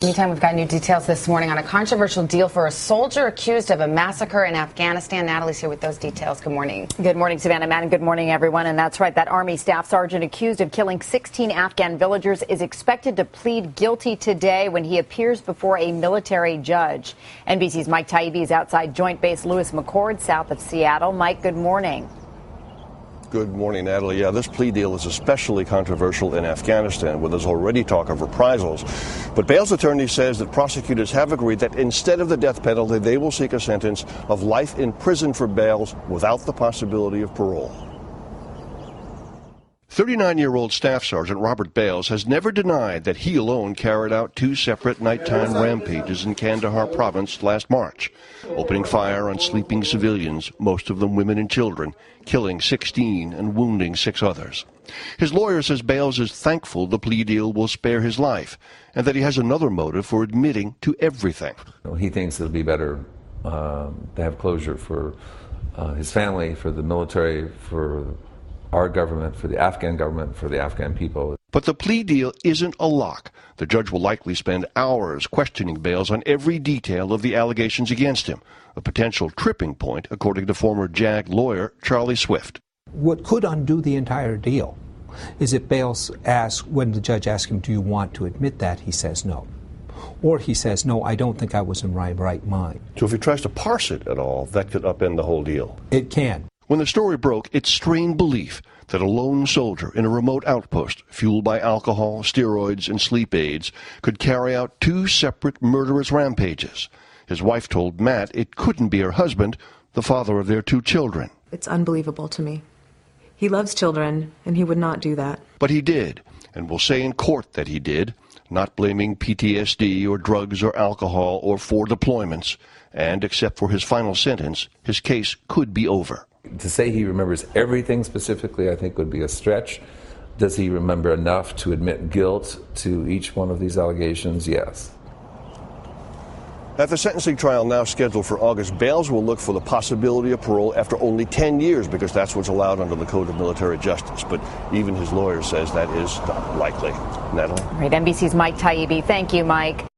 Meantime, we've got new details this morning on a controversial deal for a soldier accused of a massacre in Afghanistan. Natalie's here with those details. Good morning. Good morning, Savannah, Matt, and good morning, everyone. And that's right, that Army Staff Sergeant accused of killing 16 Afghan villagers is expected to plead guilty today when he appears before a military judge. NBC's Mike Taibbi is outside Joint Base Lewis McChord, south of Seattle. Mike, good morning. Good morning, Natalie. Yeah, this plea deal is especially controversial in Afghanistan, where there's already talk of reprisals. But Bales' attorney says that prosecutors have agreed that instead of the death penalty, they will seek a sentence of life in prison for Bales without the possibility of parole. 39-year-old Staff Sergeant Robert Bales has never denied that he alone carried out two separate nighttime rampages in Kandahar province last March, opening fire on sleeping civilians, most of them women and children, killing 16 and wounding 6 others. His lawyer says Bales is thankful the plea deal will spare his life and that he has another motive for admitting to everything. He thinks it'll be better to have closure for his family, for the military, for our government, for the Afghan people. But the plea deal isn't a lock. The judge will likely spend hours questioning Bales on every detail of the allegations against him, a potential tripping point, according to former JAG lawyer Charlie Swift. What could undo the entire deal is if Bales asks, when the judge asks him, do you want to admit that, he says no. Or he says, no, I don't think I was in my right mind. So if he tries to parse it at all, that could upend the whole deal. It can. When the story broke, it strained belief that a lone soldier in a remote outpost, fueled by alcohol, steroids, and sleep aids, could carry out 2 separate murderous rampages. His wife told Matt it couldn't be her husband, the father of their 2 children. It's unbelievable to me. He loves children, and he would not do that. But he did, and will say in court that he did, not blaming PTSD or drugs or alcohol or 4 deployments, and except for his final sentence, his case could be over. To say he remembers everything specifically, I think, would be a stretch. Does he remember enough to admit guilt to each one of these allegations? Yes. At the sentencing trial now scheduled for August, Bales will look for the possibility of parole after only 10 years because that's what's allowed under the Code of Military Justice. But even his lawyer says that is not likely. Natalie? All right, NBC's Mike Taibbi. Thank you, Mike.